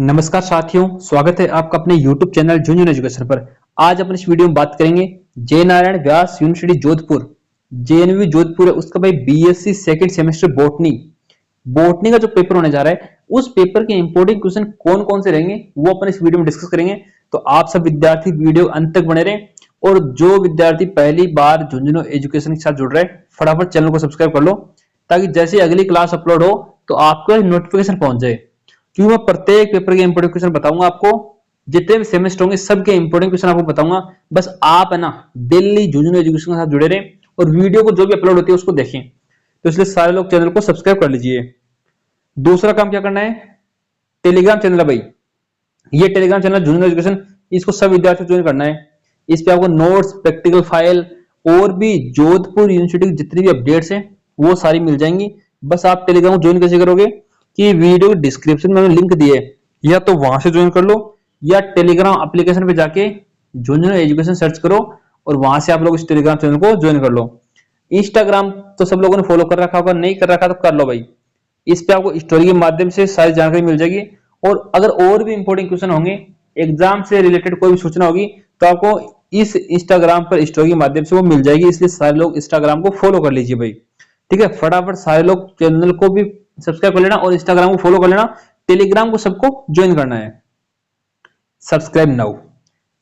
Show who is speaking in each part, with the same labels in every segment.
Speaker 1: नमस्कार साथियों, स्वागत है आपका अपने YouTube चैनल जूनियर एजुकेशन पर। आज अपन इस वीडियो में बात करेंगे जय नारायण व्यास यूनिवर्सिटी जोधपुर, जेएनयू जोधपुर है, उसका भाई BSc second semester botany botany का जो पेपर होने जा रहा है, उस पेपर के इंपोर्टेंट क्वेश्चन कौन कौन से रहेंगे वो अपन इस वीडियो में डिस्कस करेंगे। तो आप सब विद्यार्थी वीडियो अंत तक बने रहें, और जो विद्यार्थी पहली बार झुंझुनू एजुकेशन के साथ जुड़ रहे हैं फटाफट चैनल को सब्सक्राइब कर लो, ताकि जैसे अगली क्लास अपलोड हो तो आपको नोटिफिकेशन पहुंच जाए। क्यों मैं प्रत्येक पेपर के इंपोर्टेंट क्वेश्चन बताऊंगा आपको, जितने भी सेमेस्टर होंगे सबके इंपोर्टेंट क्वेश्चन आपको बताऊंगा। बस आप है ना डेली झुंझुनू एजुकेशन के साथ जुड़े रहें और वीडियो को जो भी अपलोड होती है उसको देखें। तो इसलिए सारे लोग चैनल को सब्सक्राइब कर लीजिए। दूसरा काम क्या करना है, टेलीग्राम चैनल है भाई, ये टेलीग्राम चैनल झुंझुनू एजुकेशन, इसको सब विद्यार्थियों को ज्वाइन करना है। इस पे आपको नोट्स, प्रैक्टिकल फाइल और भी जोधपुर यूनिवर्सिटी की जितनी भी अपडेट्स हैं वो सारी मिल जाएंगी। बस आप टेलीग्राम को ज्वाइन कैसे करोगे कि वीडियो के डिस्क्रिप्शन में लिंक दिए, या तो वहां से ज्वाइन कर लो या टेलीग्राम एप्लीकेशन पे जाके झुंझुनू एजुकेशन सर्च करो और वहां से आप लोग इस टेलीग्राम चैनल को ज्वाइन कर लो। इंस्टाग्राम तो सब लोगों ने फॉलो कर रखा होगा, नहीं कर रखा तो कर लो भाई। इस पे आपको स्टोरी के माध्यम से सारी जानकारी मिल जाएगी, और अगर और भी इंपोर्टेंट क्वेश्चन होंगे, एग्जाम से रिलेटेड कोई भी सूचना होगी तो आपको इस इंस्टाग्राम पर स्टोरी के माध्यम से वो मिल जाएगी। इसलिए सारे लोग इंस्टाग्राम को फॉलो कर लीजिए भाई, ठीक है। फटाफट सारे लोग चैनल को भी सब्सक्राइब कर लेना और इंस्टाग्राम को फॉलो कर लेना, टेलीग्राम को सबको ज्वाइन करना है। Subscribe now.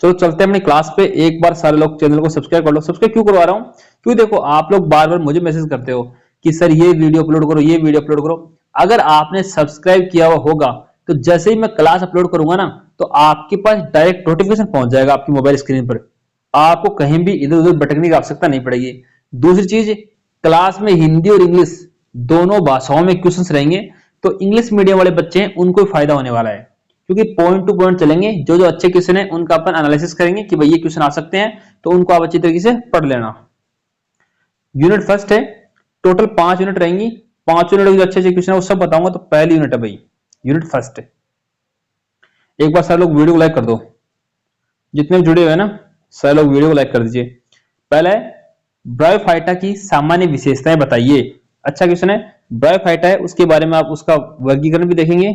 Speaker 1: चलो चलते हैं अपनी क्लास पे। एक बार सारे लोग चैनल को सब्सक्राइब कर लो। सब्सक्राइब क्यों करवा रहा हूं, क्यों देखो आप लोग बार बार मुझे मैसेज करते हो कि सर ये वीडियो अपलोड करो, ये वीडियो अपलोड करो। अगर आपने सब्सक्राइब किया हुआ होगा तो जैसे ही मैं क्लास अपलोड करूंगा ना, तो आपके पास डायरेक्ट नोटिफिकेशन पहुंच जाएगा आपकी मोबाइल स्क्रीन पर। आपको कहीं भी इधर उधर भटकने की आवश्यकता नहीं पड़ेगी। दूसरी चीज, क्लास में हिंदी और इंग्लिश दोनों भाषाओं में क्वेश्चंस रहेंगे, तो इंग्लिश मीडियम वाले बच्चे हैं उनको फायदा होने वाला है, क्योंकि पॉइंट टू पॉइंट चलेंगे। जो जो अच्छे क्वेश्चन है उनका अपन एनालिसिस करेंगे कि भाई ये क्वेश्चन आ सकते हैं, तो उनको आप अच्छी तरीके से पढ़ लेना। यूनिट फर्स्ट है, टोटल 5 यूनिट रहेंगी। 5 यूनिट जो अच्छे अच्छे क्वेश्चन है वो सब बताऊंगा। तो पहली यूनिट है भाई, यूनिट फर्स्ट है। एक बार सारे लोग वीडियो को लाइक कर दो, जितने जुड़े हुए हैं ना सारे लोग वीडियो को लाइक कर दीजिए। पहला है ब्रायोफाइटा की सामान्य विशेषताएं बताइए। अच्छा क्वेश्चन है, ब्रायोफाइटा है उसके बारे में आप उसका वर्गीकरण भी देखेंगे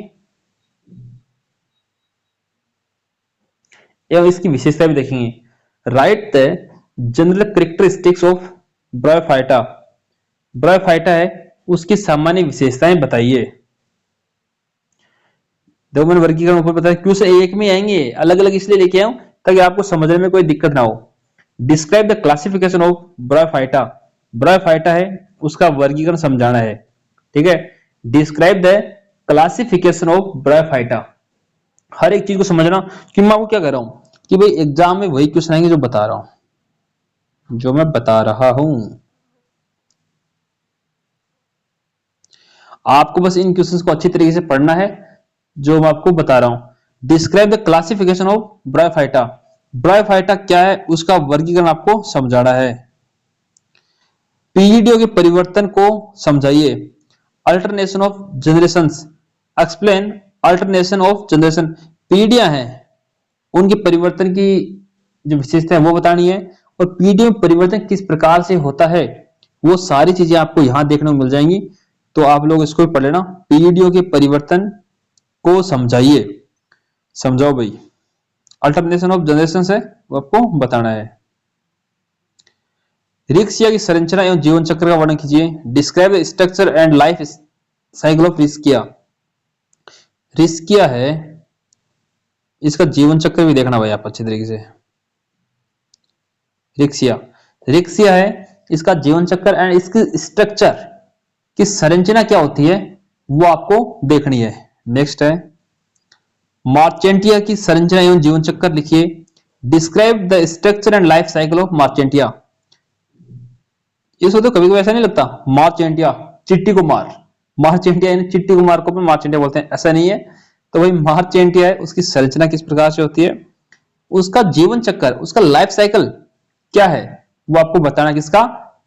Speaker 1: एवं इसकी विशेषता भी देखेंगे। Right the general characteristics of bryophyta. Bryophyta है उसकी सामान्य विशेषताएं बताइए। देखो मैंने वर्गीकरण ऊपर बताया, क्यों से एक में आएंगे, अलग अलग इसलिए लेके आऊं ताकि आपको समझने में कोई दिक्कत ना हो। Describe the classification of bryophyta. Bryophyta है उसका वर्गीकरण समझाना है, ठीक है। Describe the classification of bryophyta, हर एक चीज को समझना। कि मैं आपको क्या कह रहा हूं कि भाई एग्जाम में वही क्वेश्चन आएंगे जो बता रहा हूं, जो मैं बता रहा हूं। आपको बस इन क्वेश्चंस को अच्छी तरीके से पढ़ना है जो मैं आपको बता रहा हूं। Describe the classification of bryophyta. Bryophyta क्या है उसका वर्गीकरण आपको समझाना है। पीरियडियो के परिवर्तन को समझाइए। Alternation of generations, explain alternation of generation. पीढ़ियां हैं उनके परिवर्तन की जो विशेषता है वो बतानी है, और पीढ़ियों में परिवर्तन किस प्रकार से होता है वो सारी चीजें आपको यहां देखने को मिल जाएंगी। तो आप लोग इसको भी पढ़ लेना। पीढ़ियों के परिवर्तन को समझाइए, समझाओ भाई। अल्टरनेशन ऑफ जनरेशन है वो आपको बताना है। रिक्सिया की संरचना एवं जीवन चक्र का वर्णन कीजिए। Describe the structure and life cycle of रिस्किया। रिस्किया है इसका जीवन चक्र भी देखना भाई आप अच्छे तरीके से। रिक्सिया, रिक्सिया है इसका जीवन चक्र एंड इसकी स्ट्रक्चर की संरचना क्या होती है वो आपको देखनी है। नेक्स्ट है मार्चेंटिया की संरचना एवं जीवन चक्र लिखिए। Describe the structure and life cycle of marchantia. इसको तो कभी कभी ऐसा नहीं लगता मार्चेंटिया चिट्टी कुमार, मार्चेंटिया यानी चिट्टी कुमार को मार्चेंटिया बोलते हैं, ऐसा नहीं है। तो भाई मार्चेंटिया है उसकी संरचना किस प्रकार से होती है, उसका जीवन चक्र, उसका लाइफ साइकिल क्या है वो आपको बताना किसका,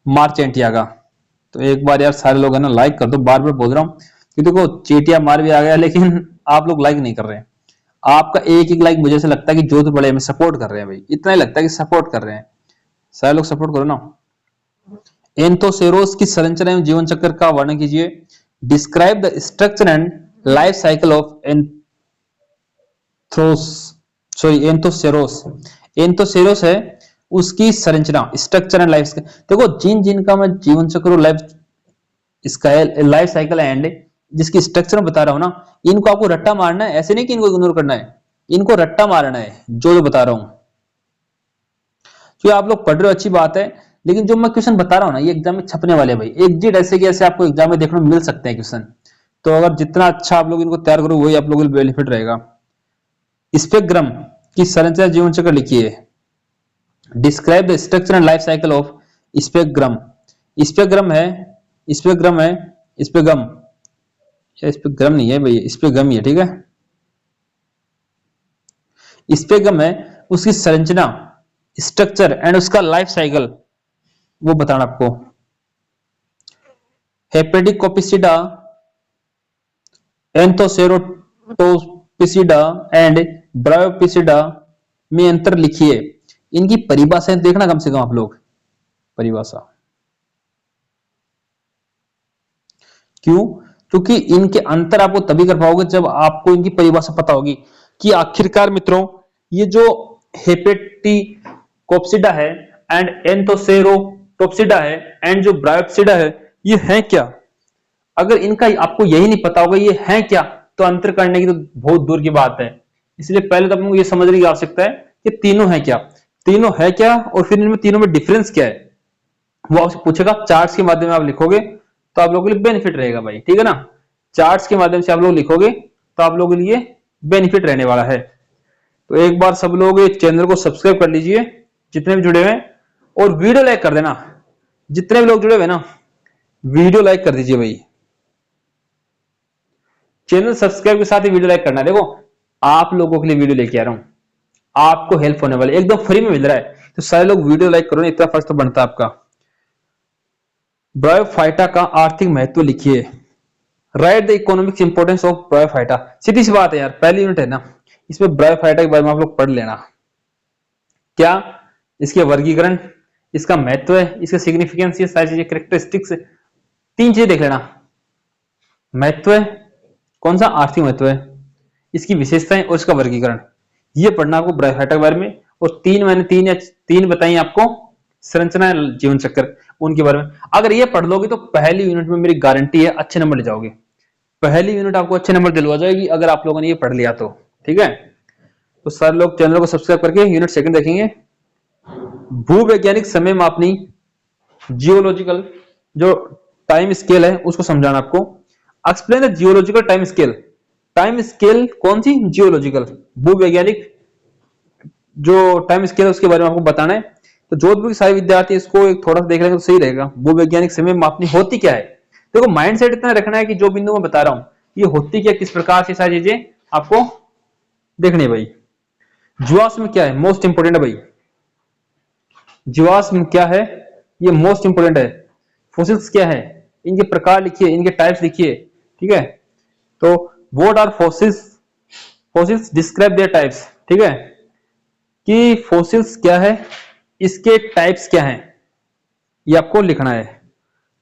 Speaker 1: मार्चेंटिया का। तो एक बार यार सारे लोग है ना लाइक कर दो, बार बार बोल रहा हूं कि देखो चेटिया मार भी आ गया लेकिन आप लोग लाइक नहीं कर रहे हैं। आपका एक एक लाइक मुझे से लगता है कि जो तो बड़े हमें सपोर्ट कर रहे हैं भाई, इतना ही लगता है कि सपोर्ट कर रहे हैं। सारे लोग सपोर्ट करो ना। एंथोसेरोस की संरचना एवं जीवन चक्र का वर्णन कीजिए। Describe the structure and life cycle of anthos sorry anthoceros, anthoceros है उसकी संरचना, स्ट्रक्चर एंड लाइफ। देखो जिन जिन का मैं जीवन चक्र और लाइफ इसका लाइफ साइकिल एंड जिसकी स्ट्रक्चर में बता रहा हूं ना, इनको आपको रट्टा मारना है, ऐसे नहीं कि इनको इग्नोर करना है, इनको रट्टा मारना है जो जो बता रहा हूं। तो आप लोग पढ़ रहे हो अच्छी बात है, लेकिन जो मैं क्वेश्चन बता रहा हूं ना ये एग्जाम में छपने वाले भाई, एग्जिट ऐसे कि ऐसे आपको एग्जाम में देखने को मिल सकते हैं क्वेश्चन। तो अगर जितना अच्छा आप लोग इनको तैयार करो वही आप लोगों के लिए बेनिफिट रहेगा। स्पेक्ट्रम की संरचना जीवन चक्र लिखिए। Describe the structure and life cycle of spectrum. Spectrum है, स्पेक्ट्रम है, स्पेक्ट्रम, स्पेक्ट्रम नहीं है भैया, स्पेक्ट्रम ही है, ठीक है। स्पेक्ट्रम है उसकी संरचना, स्ट्रक्चर एंड उसका लाइफ साइकिल वो बताना आपको। हेपेटिक कोपिसिडा, एंथोसेरोटोपिसिडा एंड ब्रायोपिसिडा में अंतर लिखिए। इनकी परिभाषाएं देखना कम से कम आप लोग, परिभाषा। क्यों? क्योंकि इनके अंतर आपको तभी कर पाओगे जब आपको इनकी परिभाषा पता होगी कि आखिरकार मित्रों ये जो हेपेटिकोप्सिडा है एंड एंथोसेरोटोप्सिडा है एंड जो ब्रायोप्सिडा है ये है क्या। अगर इनका आपको यही नहीं पता होगा ये है क्या, तो अंतर करने की तो बहुत दूर की बात है। इसलिए पहले तो आपको ये समझने की आवश्यकता है कि तीनों है क्या, तीनों है क्या, और फिर इनमें तीनों में डिफरेंस क्या है वो आपसे पूछेगा। चार्ट्स के माध्यम में आप लिखोगे तो आप लोगों के लिए बेनिफिट रहेगा भाई, ठीक है ना। चार्ट्स के माध्यम से आप लोग लिखोगे तो आप लोगों के लिए बेनिफिट रहने वाला है। तो एक बार सब लोग चैनल को सब्सक्राइब कर लीजिए जितने भी जुड़े हुए हैं, और वीडियो लाइक कर देना। जितने भी लोग जुड़े हुए ना वीडियो लाइक कर दीजिए भाई। चैनल सब्सक्राइब के साथ ही वीडियो लाइक करना। देखो आप लोगों के लिए वीडियो लेके आ रहा हूं, आपको हेल्प होने वाली, एकदम फ्री में मिल रहा है, तो सारे लोग वीडियो लाइक करो ना, इतना फर्ज तो बनता है आपका। ब्रायोफाइटा का आर्थिक महत्व लिखिए। Write the economic importance of bryophyta. सीधी सी बात है यार, पहली यूनिट है ना, इसमें ब्रायोफाइटा के बारे में आप लोग पढ़ लेना। क्या इसके वर्गीकरण, इसका महत्व है, इसका सिग्निफिकेंस, ये सारी चीजें, कैरेक्टरिस्टिक्स, तीन चीजें देख लेना। महत्व है, कौन सा आर्थिक महत्व है, इसकी विशेषताएं और इसका वर्गीकरण, ये पढ़ना आपको ब्रायोफाइटा के बारे में। और मैंने तीन बताई आपको, संरचना जीवन चक्र, उनके बारे में अगर ये पढ़ लोगे तो पहली यूनिट में मेरी गारंटी है अच्छे नंबर ले जाओगे। पहली यूनिट आपको अच्छे नंबर दिलवा जाएगी अगर आप लोगों ने ये पढ़ लिया तो, ठीक है। तो सारे लोग चैनल को सब्सक्राइब करके यूनिट सेकंड देखेंगे। भूवैज्ञानिक समय मापनी, जियोलॉजिकल जो टाइम स्केल है उसको समझाना आपको। Explain the geological time scale. Time scale कौन सी? जियोलॉजिकल, भूवैज्ञानिक जो टाइम स्केल है उसके बारे में आपको बताना है। तो जोधपुर के सारे विद्यार्थी इसको एक थोड़ा सा देख लेंगे तो सही रहेगा। भूवैज्ञानिक समय मापनी होती क्या है, देखो माइंड सेट इतना रखना है कि जो बिंदु मैं बता रहा हूं ये होती क्या, किस प्रकार से, सारी चीजें आपको देखनी है भाई। जीवाश्म क्या है, मोस्ट इंपोर्टेंट है भाई। जीवाश्म क्या है ये मोस्ट इंपोर्टेंट है। फोसिल्स क्या है, इनके प्रकार लिखिए, इनके टाइप्स लिखिए, ठीक है। तो what are fossils, fossils describe their types, ठीक है, कि फोसिल्स क्या है, इसके टाइप्स क्या हैं, ये आपको लिखना है।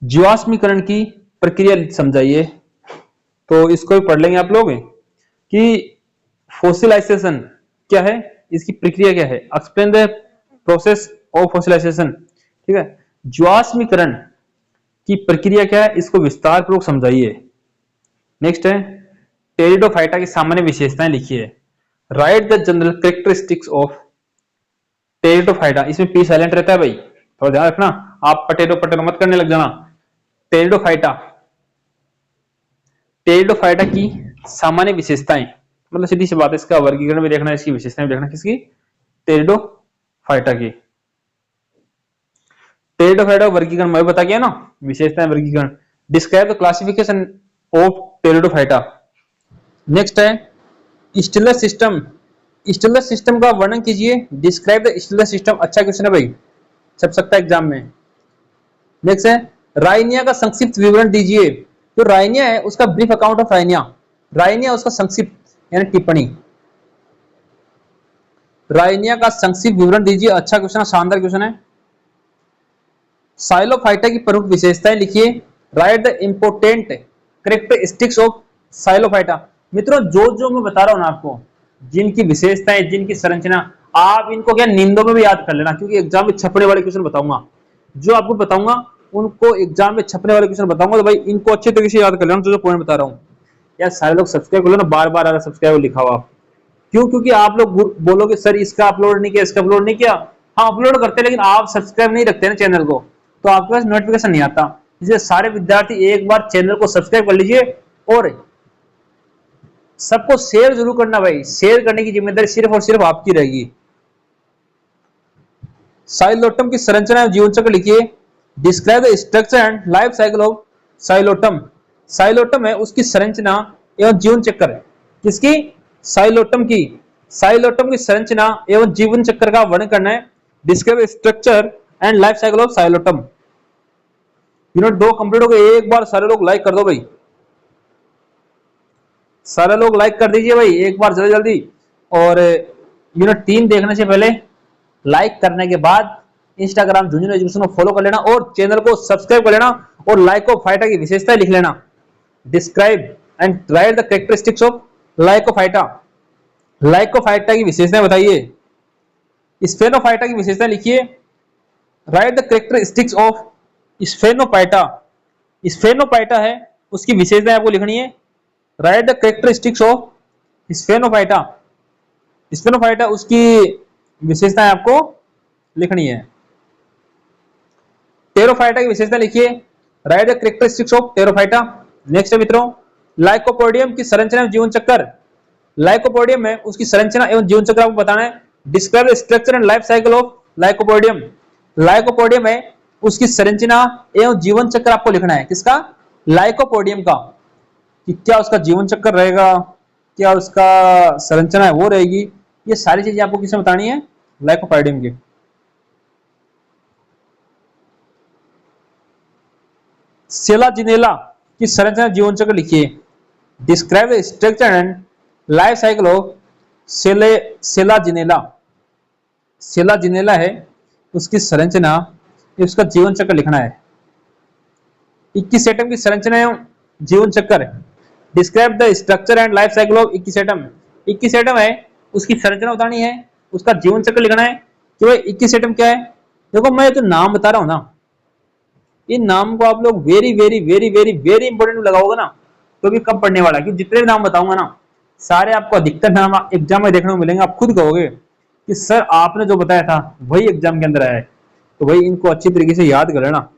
Speaker 1: जीवाश्मीकरण की प्रक्रिया समझाइए, तो इसको भी पढ़ लेंगे आप लोग कि फोसिलाइजेशन क्या है, इसकी प्रक्रिया क्या है। एक्सप्लेन द प्रोसेस ऑफ फोसिलाइजेशन, ठीक है। जीवाश्मीकरण की प्रक्रिया क्या है इसको विस्तार पूर्वक समझाइए। नेक्स्ट है टेरिडोफाइटा की सामान्य विशेषताएं लिखिए। Write the general characteristics of pteridophyta. इसमें पी साइलेंट रहता है भाई, थोड़ा ध्यान रखना, आप पटेरो पटेरो मत करने लग जाना। टेरिडोफाइटा, टेरिडोफाइटा की सामान्य विशेषताएं, मतलब सीधी सी बात है, इसका वर्गीकरण भी देखना है, इसकी विशेषताएं भी देखना, किसकी? टेरिडोफाइटा की। टेरिडोफाइटा वर्गीकरण मैं बता गया ना, विशेषताएं वर्गीकरण। Describe the classification of pteridophyta. Next है स्टिलर सिस्टम। स्टिलर सिस्टम का वर्णन कीजिए। डिस्क्राइब द स्टिलर सिस्टम, अच्छा क्वेश्चन है भाई, छप सकता है एग्जाम में। नेक्स्ट है राइनिया का संक्षिप्त विवरण दीजिए। जो राइनिया है उसका brief account of Rhynia, Rhynia उसका संक्षिप्त यानी टिप्पणी। राइनिया का संक्षिप्त विवरण दीजिए, अच्छा क्वेश्चन है, शानदार क्वेश्चन है। साइलोफाइटा की प्रमुख विशेषताएं लिखिए। Write the important characteristics of psilophyta. मित्रों जो जो मैं बता रहा हूं ना आपको, जिनकी विशेषताएं, जिनकी संरचना, आप इनको क्या नींदों में भी याद कर लेना, क्योंकि एग्जाम में छपने वाले क्वेश्चन बताऊंगा, जो आपको बताऊंगा उनको एग्जाम में छपने वाले क्वेश्चन बताऊंगा, तो भाई इनको अच्छे तरीके से याद कर लेना, जो पॉइंट बता रहा हूँ। यार सारे लोग सब्सक्राइब कर लो ना, बार बार आ रहा सब्सक्राइब लिखा हुआ, क्यों? क्योंकि आप लोग बोलोगे सर इसका अपलोड नहीं किया, इसका अपलोड नहीं किया। हाँ अपलोड करते हैं, लेकिन आप सब्सक्राइब नहीं रखते ना चैनल को, तो आपके पास नोटिफिकेशन नहीं आता। इसलिए सारे विद्यार्थी एक बार चैनल को सब्सक्राइब कर लीजिए, और सबको शेयर जरूर करना भाई, शेयर करने की जिम्मेदारी सिर्फ और सिर्फ आपकी रहेगी। साइलोटम की संरचना एवं जीवन चक्र लिखिए। Describe the structure and life cycle of Psilotum. Psilotum है उसकी संरचना एवं जीवन चक्र। किसकी? साइलोटम की। साइलोटम की संरचना एवं जीवन चक्र का वर्णन करना है। Describe structure and life cycle of Psilotum. Unit 2 complete हो गए। एक बार सारे लोग लाइक कर दो भाई, सारे लोग लाइक कर दीजिए भाई एक बार जल्दी जल्दी। और यूनिट 3 देखने से पहले लाइक करने के बाद इंस्टाग्राम जूनियर एजुकेशन को फॉलो कर लेना और चैनल को सब्सक्राइब कर लेना, और लाइकोफाइटा की विशेषताएं लिख लेना। Describe and write the characteristics of lycophyta. Lycophyta की विशेषताएं बताइए। स्फेनोफाइटा की विशेषताएं लिखिए। Write the characteristics of sphenophyta. Sphenophyta है उसकी विशेषताएं आपको लिखनी है। Write the characteristics of sphenophyta. Sphenophyta उसकी विशेषताएं आपको लिखनी है। टेरोफाइटा की विशेषता लिखिए। Write the characteristics of pterophyta. Next है मित्रों, लाइकोपोडियम की संरचना एवं जीवन चक्र। लाइकोपोडियम है उसकी संरचना एवं जीवन चक्र आपको बताना है। Describe the structure and life cycle of lycopodium. Lycopodium है उसकी संरचना एवं जीवन चक्र आपको लिखना है। किसका? लाइकोपोडियम का, कि क्या उसका जीवन चक्र रहेगा, क्या उसका संरचना है वो रहेगी, ये सारी चीजें आपको किसमें बतानी है? लाइकोपोडियम की। सेलाजिनेला की संरचना जीवन चक्र लिखिए। Describe the structure and life cycle of Selaginella. Selaginella है उसकी संरचना, उसका जीवन चक्र लिखना है। 21 एटम की संरचना एवं जीवन चक्र। Describe the structure and life cycle of 21 atom. 21 atom है उसकी संरचना बतानी है, उसका जीवन चक्र लिखना है कि भाई 21 एटम क्या है। देखो मैं तो नाम बता रहा हूं ना, इन नाम को आप लोग very very very very very important लगाओगे ना तो भी कम पढ़ने वाला है, क्योंकि जितने भी नाम बताऊंगा ना सारे आपको अधिकतर नाम एग्जाम में देखने को मिलेंगे। आप खुद कहोगे कि सर आपने जो बताया था वही एग्जाम के अंदर आया है, तो भाई इनको अच्छी तरीके से याद कर लेना।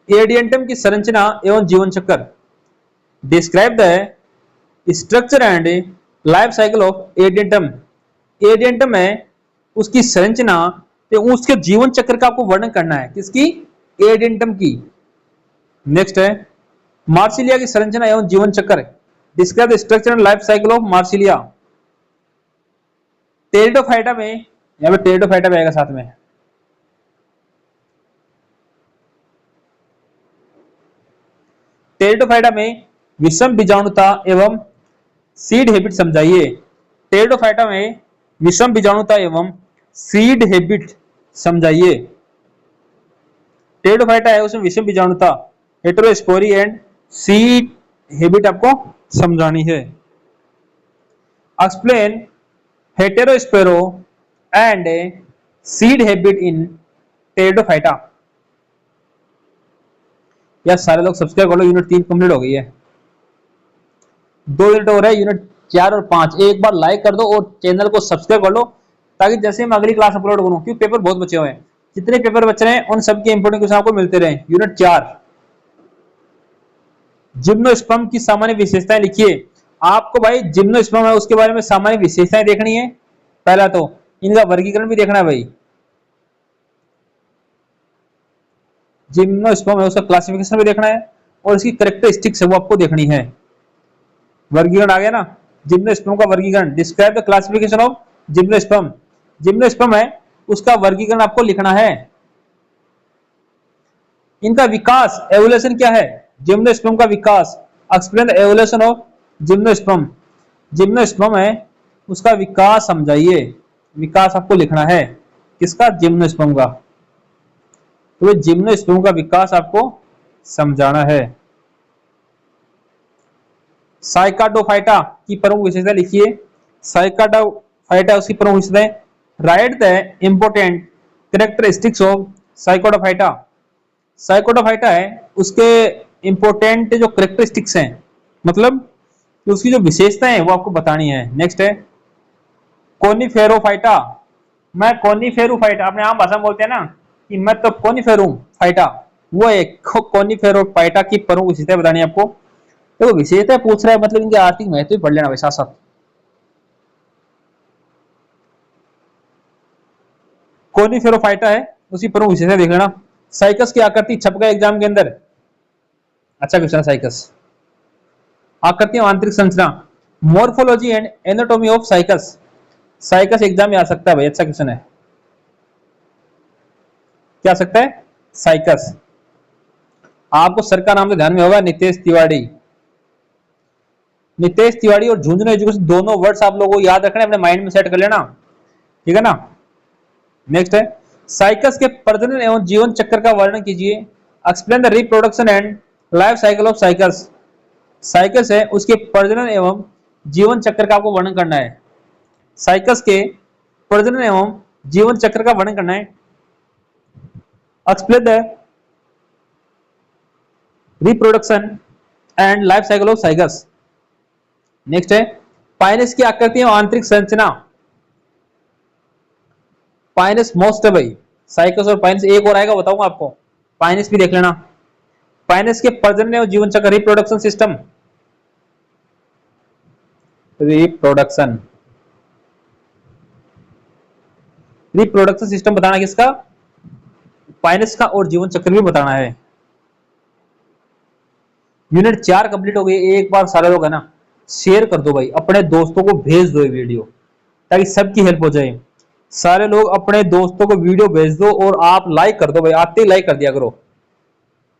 Speaker 1: एडियंटम की संरचना एवं जीवन चक्र। Describe the structure and life cycle of Adiantum. Adiantum है उसकी संरचना एवं उसके जीवन चक्र का आपको वर्णन करना है। किसकी? एडियंटम की। नेक्स्ट है मार्सिलिया की संरचना एवं जीवन चक्र। Describe the structure and life cycle of Marsilea. Pteridophyta में, यहां पे टेरिडोफाइटा भी आएगा साथ में। टेरिडोफाइटा में विषम बीजाणुता एवं सीड हैबिट समझाइए। टेरिडोफाइटा में विषम बीजाणुता एवं सीड हैबिट समझाइए। टेरिडोफाइटा है उसमें विषम बीजाणुता, हेटेरोस्पोरी एंड सीड हैबिट आपको समझानी है। Explain heterospory and seed habit in pteridophyta. यार सारे लोग सब्सक्राइब कर लो, यूनिट 3 कंप्लीट हो गई है। 2 यूनिट हो रहा है, यूनिट 4 और 5। एक बार लाइक कर दो और चैनल को सब्सक्राइब कर लो, ताकि जैसे मैं अगली क्लास अपलोड करूं, क्योंकि पेपर बहुत बचे हुए हैं, जितने पेपर बच रहे हैं उन सबके इंपोर्टेंट क्वेश्चन आपको मिलते रहे। यूनिट 4 जिम्नोस्पर्म की सामान्य विशेषताएं लिखिए। आपको भाई जिम्नोस्पर्म है उसके बारे में सामान्य विशेषताएं देखनी है। पहला तो इनका वर्गीकरण भी देखना है भाई। जिम्नोस्पर्म है उसका क्लासिफिकेशन भी देखना है, और इसकी कैरेक्टरिस्टिक्स है वो आपको देखनी है। वर्गीकरण आ गया ना, जिम्नोस्पर्म का वर्गीकरण। Describe the classification of gymnosperm. Gymnosperm है उसका वर्गीकरण आपको लिखना है। इनका विकास, एवोल्यूशन क्या है जिम्नोस्पर्म का विकास। Explain the evolution of gymnosperm. Gymnosperm है उसका विकास समझाइए। विकास आपको लिखना है किसका? जिम्नोस्पर्म का। तो जिम्नोस्पर्म का विकास आपको समझाना है। साइकाडोफाइटा की प्रमुख विशेषता लिखिए। साइकाडोफाइटा उसकी प्रमुख विशेषताएं। Write the important characteristics of cycadophyta. Cycadophyta है उसके इंपोर्टेंट जो कैरेक्टरिस्टिक्स हैं, मतलब उसकी जो विशेषताएं हैं वो आपको बतानी है। नेक्स्ट है कोनिफेरोफाइटा। मैं कोनिफेरोफाइटा, अपने आम भाषा में बोलते हैं ना कि मैं तो कोनिफेरू फाइटा, वो एक कोनिफेरोफाइटा की प्रमुख विशेषताएं बतानी है आपको। तो विशेषता पूछ रहा है मतलब इनके आर्थिक महत्व पढ़ लेना भाई साथ साथ। कोनिफेरोफाइटा है उसी प्रमुख विशेषता देख लेना। साइकस की आकृति छप गया एग्जाम के अंदर। अच्छा क्वेश्चन है साइकस। आकृति आंतरिक संरचना। Morphology and anatomy of cycas. Cycas exam में आ सकता है भाई, अच्छा क्वेश्चन है। क्या आ सकता है? साइकस। आपको सर का नाम तो ध्यान में होगा, नितेश तिवारी। नितेश तिवारी और झुंझुनू एजुकेशन दोनों वर्ड्स आप लोगों को याद रखना है, अपने माइंड में सेट कर लेना, ठीक है ना। नेक्स्ट है साइकस के प्रजनन एवं जीवन चक्र का वर्णन कीजिए। Explain the reproduction and life cycle of cycas. Cycas है उसके प्रजनन एवं जीवन चक्र का आपको वर्णन करना है। साइकस के प्रजनन एवं जीवन चक्र का वर्णन करना है। Explain the reproduction and life cycle of cycas. Next है पाइनस की आकृति एवं आंतरिक संरचना। पाइनस मोस्ट है भाई, साइकस और पाइनस। एक और आएगा बताऊंगा आपको, पाइनस भी देख लेना। पाइनस के प्रजनन एवं जीवन चक्र, reproduction system, reproduction reproduction system बताना किसका? पाइनस का, और जीवन चक्र भी बताना है। यूनिट 4 कंप्लीट हो गई। एक बार सारे लोग है ना शेयर कर दो भाई, अपने दोस्तों को भेज दो ये वीडियो, ताकि सबकी हेल्प हो जाए। सारे लोग अपने दोस्तों को वीडियो भेज दो और आप लाइक कर दो भाई, आते ही लाइक कर दिया करो।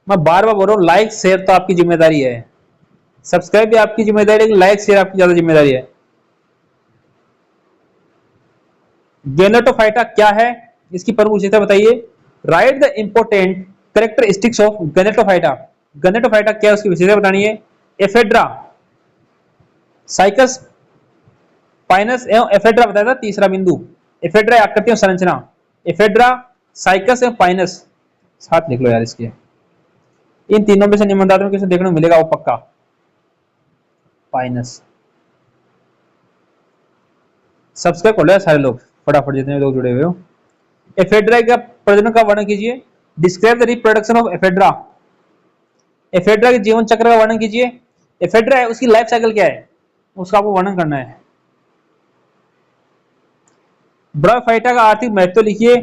Speaker 1: मैं बार बार बोल रहा हूँ, लाइक शेयर तो आपकी जिम्मेदारी है, सब्सक्राइब भी आपकी जिम्मेदारी है, लाइक शेयर आपकी ज्यादा जिम्मेदारी है। गैनेटोफाइटा क्या है, इसकी प्रमुख विशेषता बताइए। Write the important characteristics of gnetophyta. Gnetophyta क्या है उसकी विशेषता बतानी है। एफेड्रा, साइकस, पाइनस एवं एफेड्रा बताया था तीसरा बिंदु। एफेड्रा आकृति और संरचना। एफेड्रा, साइकस एवं पाइनस, साथ लिख लो यार इसके। इन तीनों में से निम्नलिखित में किसे देखने को मिलेगा वो पक्का? पाइनस। सब्सक्राइब कर लो सारे लोग फटाफट, जितने लोग जुड़े हुए हो। एफेड्रा का प्रजनन का वर्णन कीजिए। Describe the reproduction of ephedra. Ephedra के जीवन चक्र का वर्णन कीजिए। एफेड्रा है उसकी लाइफ साइकिल क्या है, उसका आपको वर्णन करना है। ब्रायोफाइटा का आर्थिक महत्व लिखिए।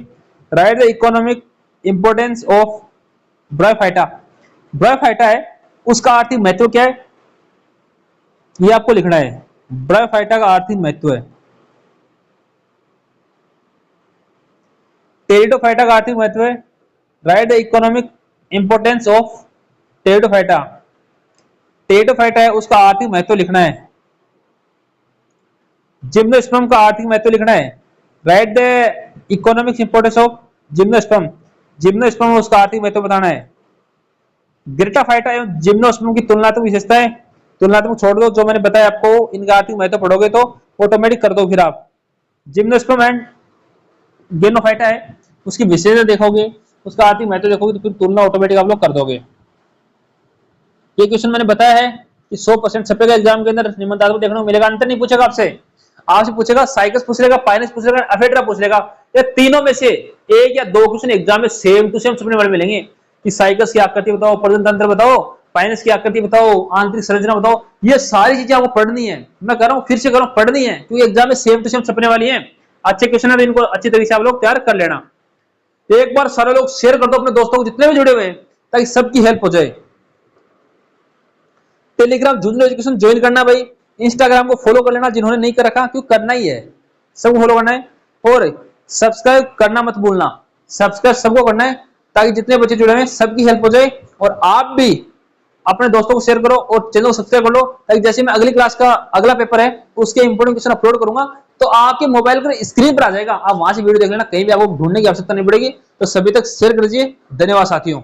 Speaker 1: Write the economic importance of bryophyta. Bryophyta है उसका आर्थिक महत्व क्या है, ये आपको लिखना है। ब्रायोफाइटा का आर्थिक महत्व है। टेरिडोफाइटा का आर्थिक महत्व है। Write the economic importance of pteridophyta. Pteridophyta है उसका आर्थिक महत्व लिखना है। जिम्नोस्पर्म का आर्थिक महत्व लिखना है। Write the economic importance of gymnosperm. Gymnosperm उसका आर्थिक महत्व बताना है। ग्रेटाफाइटा एवं जिम्नोस्पर्म की तुलनात्मक विशेषताएं। तुलनात्मक छोड़ दो, जो मैंने बताया आपको इनका आर्थिक महत्व पढ़ोगे तो ऑटोमेटिक कर दो फिर आप। जिम्नोस्पर्म एंड गेनोफाइटा है उसकी विशेषता देखोगे, उसका आर्थिक महत्व देखोगे तो फिर तुलना ऑटोमेटिक आप लोग कर दोगे। ये क्वेश्चन मैंने बताया है कि 100% छपेगा एग्जाम के अंदर, निम्नलिखित देखने को मिलेगा। अंतर नहीं पूछेगा आपसे पूछेगा साइकस पूछ लेगा, पाइनस पूछ लेगा, एफेड्रा पूछ लेगा। ये तीनों में से एक या दो क्वेश्चन एग्जाम में सेम टू सेम छपने वाले मिलेंगे कि साइकस की आकृति बताओ, प्रजनन तंत्र बताओ, पाइनस की आकृति बताओ, आंतरिक संरचना बताओ। ये सारी चीजें आपको पढ़नी है। मैं कह रहा हूँ फिर से कह रहा हूँ, पढ़नी है, क्योंकि एग्जाम में सेम टू सेम छपने वाली है। अच्छे क्वेश्चन है तो इनको अच्छी तरीके से आप लोग तैयार कर लेना। एक बार सारे लोग शेयर कर दो अपने दोस्तों को जितने भी जुड़े हुए, ताकि सबकी हेल्प हो जाए। टेलीग्राम झुंझुनू एजुकेशन ज्वाइन करना भाई। इंस्टाग्राम को फॉलो कर लेना जिन्होंने नहीं कर रखा, क्यों करना ही है, सबको फॉलो करना है। और सब्सक्राइब करना मत भूलना, सब्सक्राइब सबको करना है, ताकि जितने बच्चे जुड़े हैं सबकी हेल्प हो जाए। और आप भी अपने दोस्तों को शेयर करो और चैनल को सब्सक्राइब कर लो, ताकि जैसे मैं अगली क्लास का अगला पेपर है उसके इंपोर्टेंट क्वेश्चन अपलोड करूंगा तो आपके मोबाइल पर स्क्रीन पर आ जाएगा, आप वहां से वीडियो देख लेना, कहीं भी आपको ढूंढने की आवश्यकता नहीं पड़ेगी। तो सभी तक शेयर कर दीजिए। धन्यवाद साथियों।